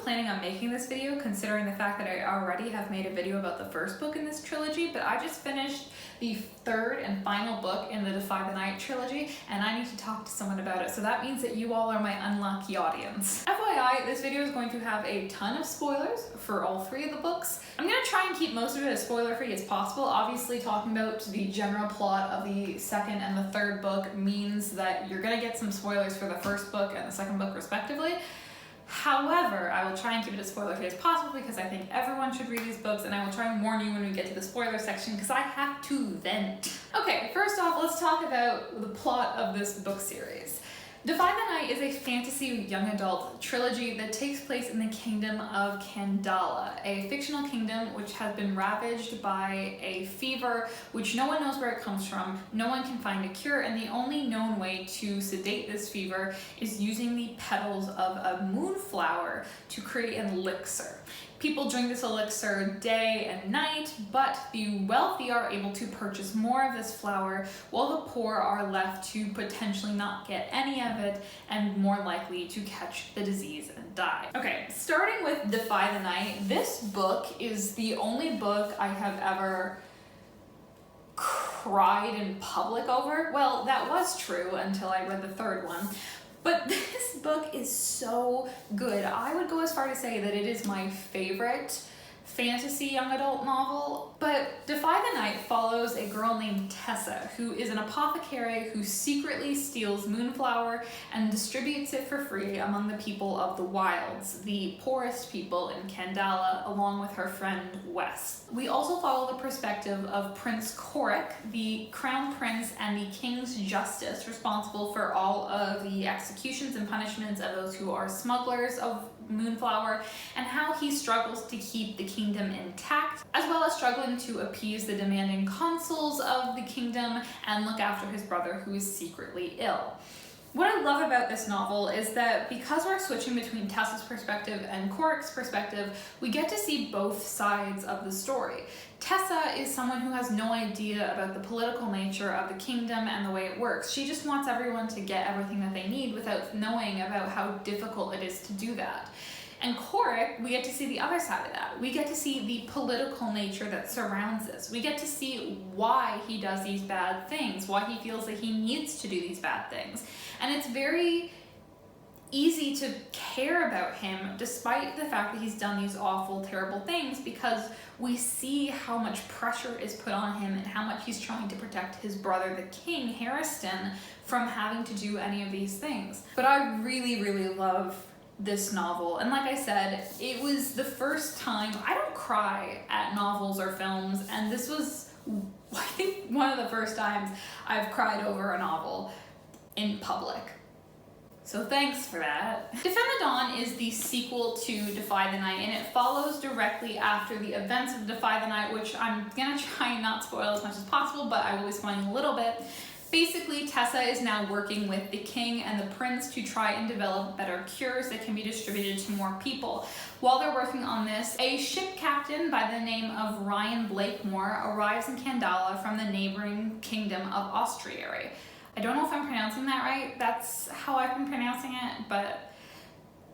planning on making this video, considering the fact that I already have made a video about the first book in this trilogy, but I just finished the third and final book in the Defy the Night trilogy, and I need to talk to someone about it, so that means that you all are my unlucky audience. FYI, this video is going to have a ton of spoilers for all three of the books. I'm gonna try and keep most of it as spoiler-free as possible. Obviously, talking about the general plot of the second and the third book means that you're gonna get some spoilers for the first book and the second book respectively. However, I will try and keep it as spoiler-free as possible because I think everyone should read these books, and I will try and warn you when we get to the spoiler section because I have to vent. Okay, first off, let's talk about the plot of this book series. Defy the Night is a fantasy young adult trilogy that takes place in the kingdom of Kandala, a fictional kingdom which has been ravaged by a fever which no one knows where it comes from, no one can find a cure, and the only known way to sedate this fever is using the petals of a moonflower to create an elixir. People drink this elixir day and night, but the wealthy are able to purchase more of this flower, while the poor are left to potentially not get any of it and more likely to catch the disease and die. Okay, starting with Defy the Night, this book is the only book I have ever cried in public over. Well, that was true until I read the third one. But this book is so good. I would go as far to say that it is my favorite fantasy young adult novel. But Defy the Night follows a girl named Tessa, who is an apothecary who secretly steals moonflower and distributes it for free among the people of the wilds, the poorest people in Kandala, along with her friend Wes. We also follow the perspective of Prince Korik, the crown prince and the king's justice, responsible for all of the executions and punishments of those who are smugglers of moonflower, and how he struggles to keep the kingdom intact, as well as struggling to appease the demanding consuls of the kingdom and look after his brother who is secretly ill. What I love about this novel is that because we're switching between Tessa's perspective and Korik's perspective, we get to see both sides of the story. Tessa is someone who has no idea about the political nature of the kingdom and the way it works. She just wants everyone to get everything that they need without knowing about how difficult it is to do that. And Korik, we get to see the other side of that. We get to see the political nature that surrounds this. We get to see why he does these bad things, why he feels that he needs to do these bad things. And it's very easy to care about him despite the fact that he's done these awful, terrible things, because we see how much pressure is put on him and how much he's trying to protect his brother, the king, Harriston, from having to do any of these things. But I really, really love this novel, and like I said, it was the first time I don't cry at novels or films, and this was, I think, one of the first times I've cried over a novel in public. So thanks for that. Defend the Dawn is the sequel to Defy the Night, and it follows directly after the events of Defy the Night, which I'm gonna try and not spoil as much as possible, but I will be spoiling a little bit. Basically, Tessa is now working with the king and the prince to try and develop better cures that can be distributed to more people. While they're working on this, a ship captain by the name of Ryan Blakemore arrives in Kandala from the neighboring kingdom of Austriary. I don't know if I'm pronouncing that right. That's how I've been pronouncing it, but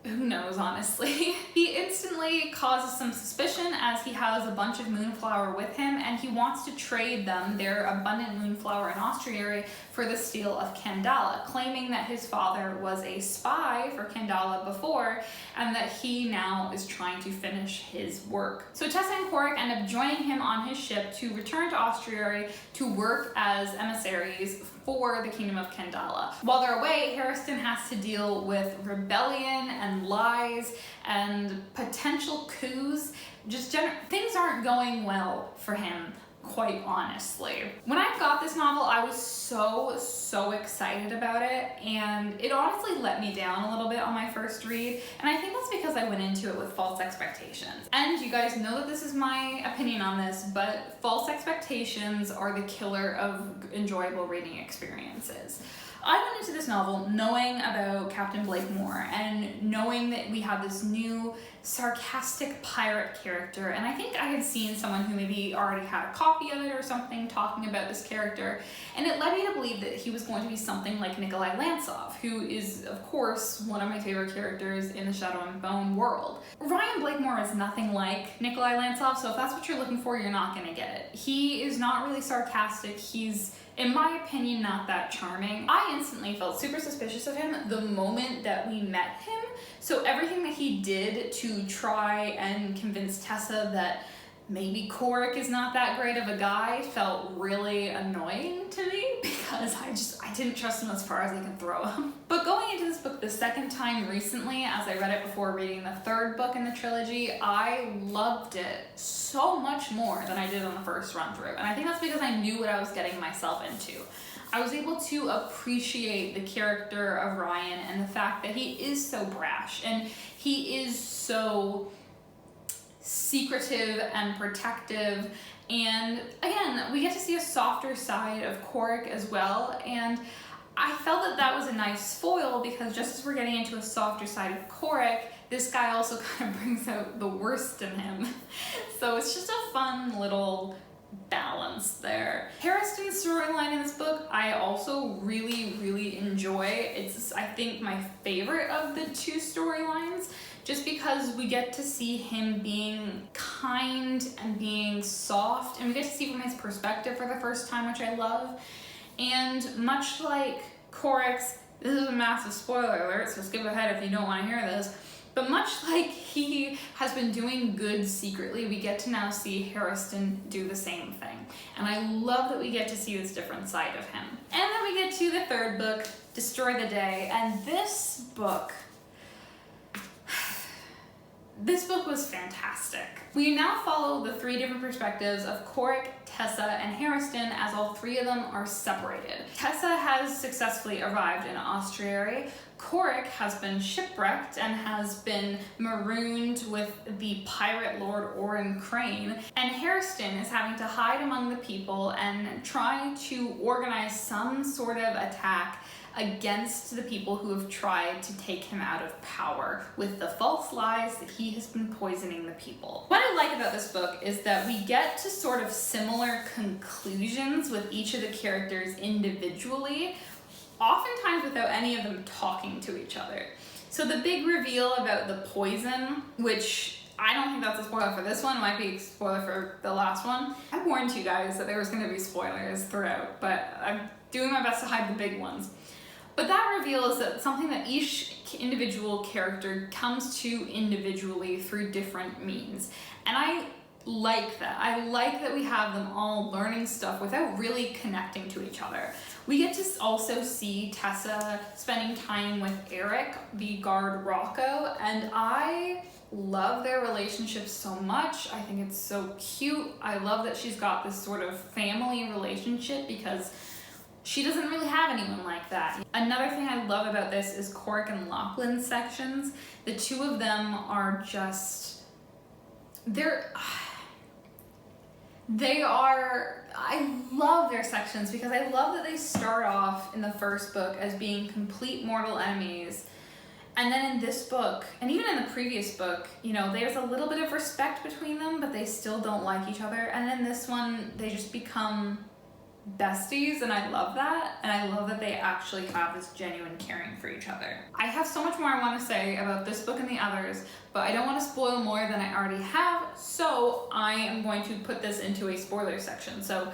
who knows, honestly. He instantly causes some suspicion as he has a bunch of moonflower with him, and he wants to trade them their abundant moonflower in Austriary for the steel of Kandala, claiming that his father was a spy for Kandala before, and that he now is trying to finish his work. So Tessa and Korik end up joining him on his ship to return to Austriary to work as emissaries for the kingdom of Kandala. While they're away, Harriston has to deal with rebellion and lies and potential coups. Things aren't going well for him, quite honestly. When I got this novel, I was so excited about it, and it honestly let me down a little bit on my first read, and I think that's because I went into it with false expectations. And you guys know that this is my opinion on this, but false expectations are the killer of enjoyable reading experiences. I went into this novel knowing about Captain Blakemore and knowing that we had this new sarcastic pirate character, and I think I had seen someone who maybe already had a copy of it or something talking about this character, and it led me to believe that he was going to be something like Nikolai Lantsov, who is, of course, one of my favorite characters in the Shadow and Bone world. Ryan Blakemore is nothing like Nikolai Lantsov, so if that's what you're looking for, you're not going to get it. He is not really sarcastic. He's, in my opinion, not that charming. I instantly felt super suspicious of him the moment that we met him. So everything that he did to try and convince Tessa that maybe Korik is not that great of a guy felt really annoying to me, because I didn't trust him as far as I can throw him. But going into this book the second time recently, as I read it before reading the third book in the trilogy, I loved it so much more than I did on the first run through. And I think that's because I knew what I was getting myself into. I was able to appreciate the character of Ryan and the fact that he is so brash and he is so secretive and protective, and again, we get to see a softer side of Korik as well, and I felt that that was a nice foil, because just as we're getting into a softer side of Korik, this guy also kind of brings out the worst in him. So it's just a fun little balance there. Harriston's storyline in this book I also really enjoy. It's, I think, my favorite of the two storylines, just because we get to see him being kind and being soft, and we get to see from his perspective for the first time, which I love. And much like Korik's, this is a massive spoiler alert, so skip ahead if you don't want to hear this, but much like he has been doing good secretly, we get to now see Harriston do the same thing. And I love that we get to see this different side of him. And then we get to the third book, Destroy the Day, and this book was fantastic. We now follow the three different perspectives of Korik, Tessa, and Harriston, as all three of them are separated. Tessa has successfully arrived in Austriary. Korik has been shipwrecked and has been marooned with the pirate lord Orin Crane, and Harriston is having to hide among the people and try to organize some sort of attack against the people who have tried to take him out of power with the false lies that he has been poisoning the people. What I like about this book is that we get to sort of similar conclusions with each of the characters individually, oftentimes without any of them talking to each other. So the big reveal about the poison, which I don't think that's a spoiler for this one, it might be a spoiler for the last one. I warned you guys that there was going to be spoilers throughout, but I'm doing my best to hide the big ones. But that reveals that something that each individual character comes to individually through different means. And I like that. I like that we have them all learning stuff without really connecting to each other. We get to also see Tessa spending time with Eric, the guard Rocco, and I love their relationship so much. I think it's so cute. I love that she's got this sort of family relationship, because she doesn't really have anyone like that. Another thing I love about this is Korik and Lachlan's sections. The two of them are just, I love their sections, because I love that they start off in the first book as being complete mortal enemies. And then in this book, and even in the previous book, you know, there's a little bit of respect between them, but they still don't like each other. And then this one, they just become besties, and I love that. And I love that they actually have this genuine caring for each other. I have so much more I want to say about this book and the others, but I don't want to spoil more than I already have, so I am going to put this into a spoiler section, so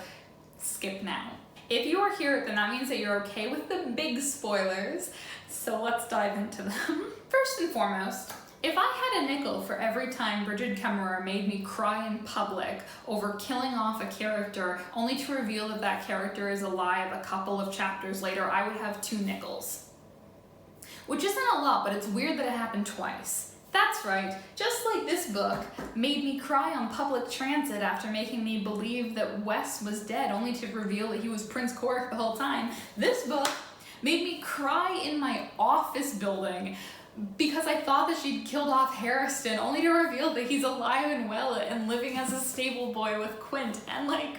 skip now. If you are here, then that means that you're okay with the big spoilers, so let's dive into them. First and foremost, if I had a nickel for every time Brigid Kemmerer made me cry in public over killing off a character only to reveal that that character is alive a couple of chapters later, I would have 2 nickels. Which isn't a lot, but it's weird that it happened twice. That's right, just like this book made me cry on public transit after making me believe that Wes was dead only to reveal that he was Prince Korik the whole time, this book made me cry in my office building because I thought that she'd killed off Harriston, only to reveal that he's alive and well and living as a stable boy with Quint, and like,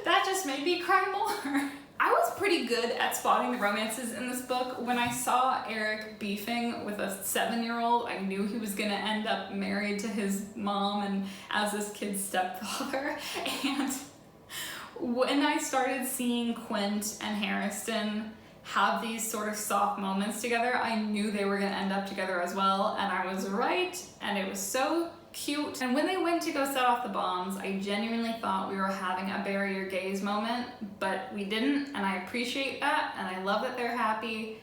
that just made me cry more. I was pretty good at spotting the romances in this book. When I saw Eric beefing with a 7-year-old, I knew he was gonna end up married to his mom and as this kid's stepfather. And when I started seeing Quint and Harrison have these sort of soft moments together, I knew they were gonna end up together as well, and I was right, and it was so cute. And when they went to go set off the bombs, I genuinely thought we were having a bury your gays moment, but we didn't, and I appreciate that, and I love that they're happy,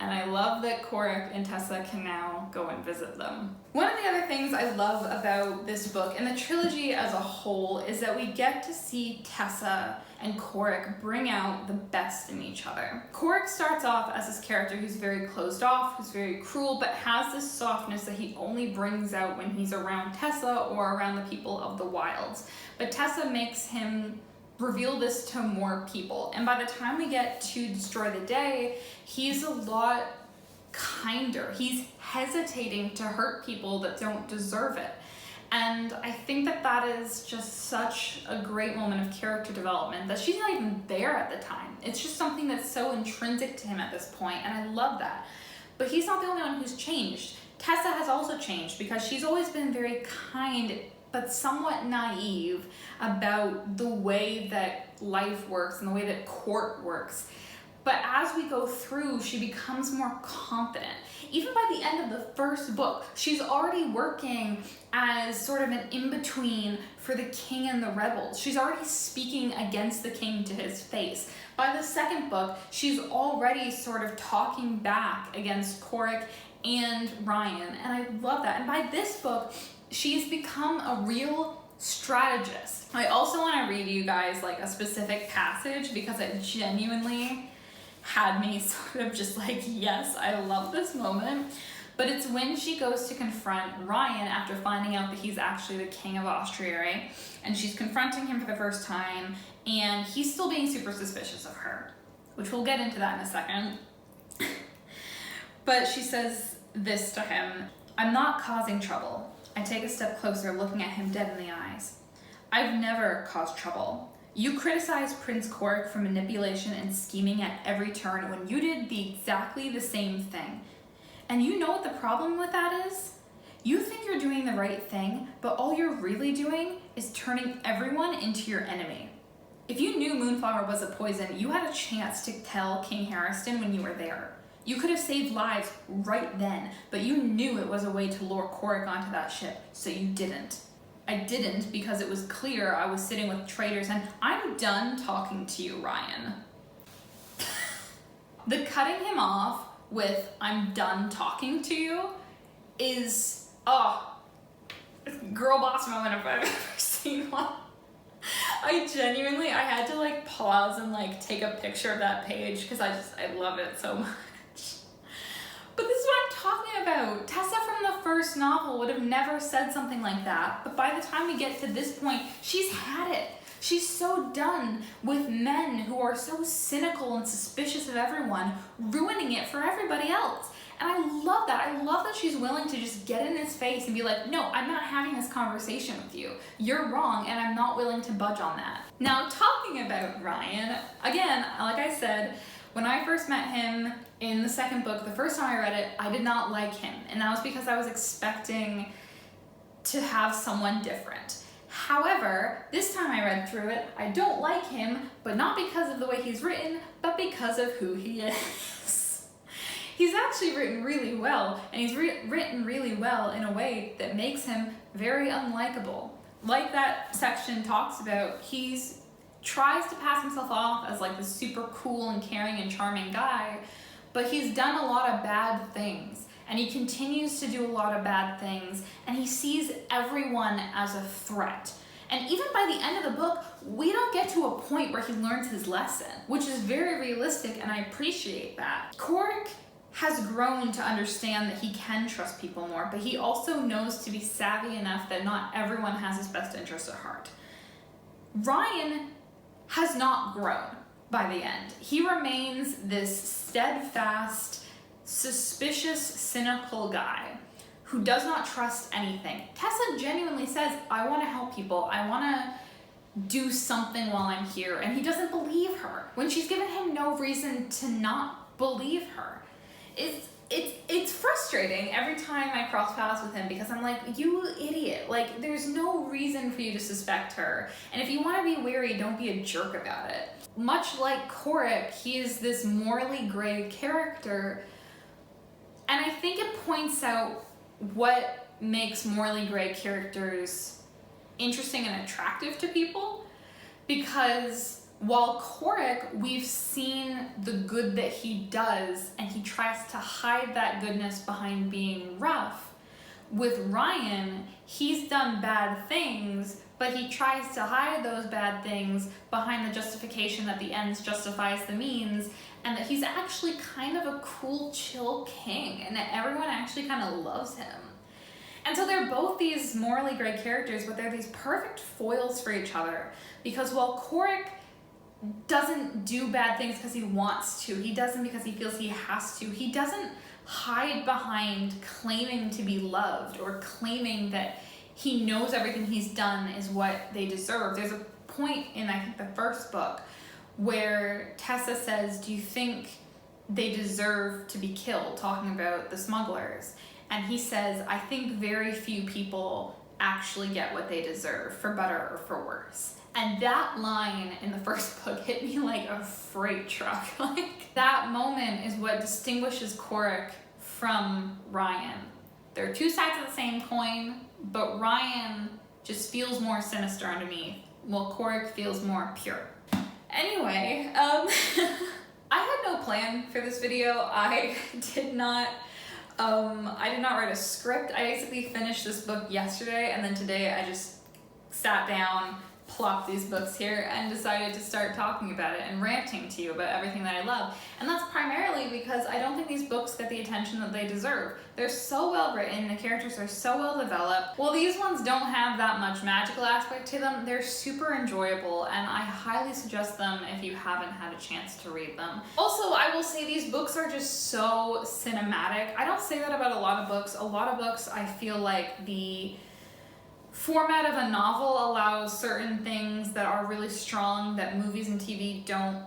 and I love that Korik and Tessa can now go and visit them. One of the other things I love about this book and the trilogy as a whole is that we get to see Tessa and Korik bring out the best in each other. Korik starts off as this character who's very closed off, who's very cruel, but has this softness that he only brings out when he's around Tessa or around the people of the wilds. But Tessa makes him reveal this to more people, and by the time we get to Destroy the Day, he's a lot kinder. He's hesitating to hurt people that don't deserve it. And I think that that is just such a great moment of character development that she's not even there at the time. It's just something that's so intrinsic to him at this point, and I love that. But he's not the only one who's changed. Tessa has also changed because she's always been very kind but somewhat naive about the way that life works and the way that court works. But as we go through, she becomes more confident. Even by the end of the first book, she's already working as sort of an in-between for the king and the rebels. She's already speaking against the king to his face. By the second book, she's already sort of talking back against Korik and Ryan, and I love that. And by this book, she's become a real strategist. I also want to read you guys like a specific passage because it genuinely had me sort of just like, yes, I love this moment. But it's when she goes to confront Ryan after finding out that he's actually the king of Austria, right? And she's confronting him for the first time, and he's still being super suspicious of her, which we'll get into that in a second. But she says this to him: "I'm not causing trouble." I take a step closer, looking at him dead in the eyes. "I've never caused trouble. You criticize Prince Korik for manipulation and scheming at every turn when you did exactly the same thing. And you know what the problem with that is? You think you're doing the right thing, but all you're really doing is turning everyone into your enemy. If you knew Moonflower was a poison, you had a chance to tell King Harrison when you were there. You could have saved lives right then, but you knew it was a way to lure Korik onto that ship, so you didn't. I didn't because it was clear I was sitting with traitors, and I'm done talking to you, Ryan." The cutting him off with "I'm done talking to you" is, girl boss moment if I've ever seen one. I had to like pause and like take a picture of that page because I love it so much. But this is what I'm talking about. Tessa from the first novel would have never said something like that, but by the time we get to this point, she's had it. She's so done with men who are so cynical and suspicious of everyone, ruining it for everybody else. And I love that. I love that she's willing to just get in his face and be like, "No, I'm not having this conversation with you. You're wrong, and I'm not willing to budge on that." Now, talking about Ryan, again, like I said, when I first met him in the second book, the first time I read it, I did not like him. And that was because I was expecting to have someone different. However, this time I read through it, I don't like him, but not because of the way he's written, but because of who he is. He's actually written really well, and he's written really well in a way that makes him very unlikable. Like that section talks about, he's tries to pass himself off as like this super cool and caring and charming guy, but he's done a lot of bad things, and he continues to do a lot of bad things, and he sees everyone as a threat. And even by the end of the book, we don't get to a point where he learns his lesson, which is very realistic, and I appreciate that. Korik has grown to understand that he can trust people more, but he also knows to be savvy enough that not everyone has his best interests at heart. Ryan has not grown by the end. He remains this steadfast, suspicious, cynical guy who does not trust anything. Tessa genuinely says, "I want to help people. I want to do something while I'm here, and he doesn't believe her when she's given him no reason to not believe her. It's frustrating every time I cross paths with him, because I'm like, you idiot, like there's no reason for you to suspect her, and if you want to be wary, don't be a jerk about it. Much like Korik, he is this morally gray character, and I think it points out what makes morally gray characters interesting and attractive to people, because while Korik, we've seen the good that he does, and he tries to hide that goodness behind being rough. With Ryan, he's done bad things, but he tries to hide those bad things behind the justification that the ends justifies the means, and that he's actually kind of a cool, chill king, and that everyone actually kind of loves him. And so they're both these morally gray characters, but they're these perfect foils for each other, because while Korik doesn't do bad things because he wants to, he does them because he feels he has to, he doesn't hide behind claiming to be loved or claiming that he knows everything he's done is what they deserve. There's a point in, I think, the first book where Tessa says, do you think they deserve to be killed, talking about the smugglers? And he says, I think very few people actually get what they deserve, for better or for worse. And that line in the first book hit me like a freight truck. Like, that moment is what distinguishes Korik from Ryan. They're two sides of the same coin, but Ryan just feels more sinister underneath, while Korik feels more pure. Anyway, I had no plan for this video. I did not write a script. I basically finished this book yesterday, and then today I just sat down, plopped these books here, and decided to start talking about it and ranting to you about everything that I love. And that's primarily because I don't think these books get the attention that they deserve. They're so well written, the characters are so well developed. Well, these ones don't have that much magical aspect to them. They're super enjoyable, and I highly suggest them if you haven't had a chance to read them. Also, I will say these books are just so cinematic. I don't say that about a lot of books. A lot of books, I feel like the format of a novel allows certain things that are really strong that movies and TV don't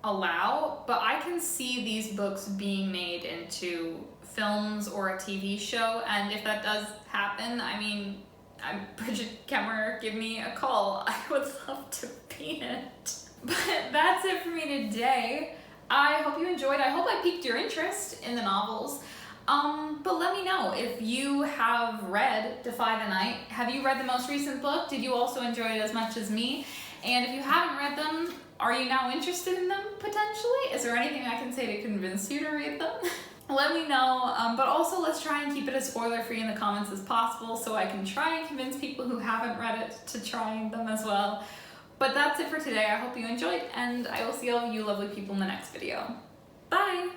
allow, but I can see these books being made into films or a TV show, and if that does happen, I mean, I'm Brigid Kemmerer, give me a call. I would love to be in it. But that's it for me today. I hope you enjoyed. I hope I piqued your interest in the novels. But let me know if you have read Defy the Night. Have you read the most recent book? Did you also enjoy it as much as me? And if you haven't read them, are you now interested in them potentially? Is there anything I can say to convince you to read them? Let me know, but also let's try and keep it as spoiler-free in the comments as possible so I can try and convince people who haven't read it to try them as well. But that's it for today. I hope you enjoyed, and I will see all of you lovely people in the next video. Bye!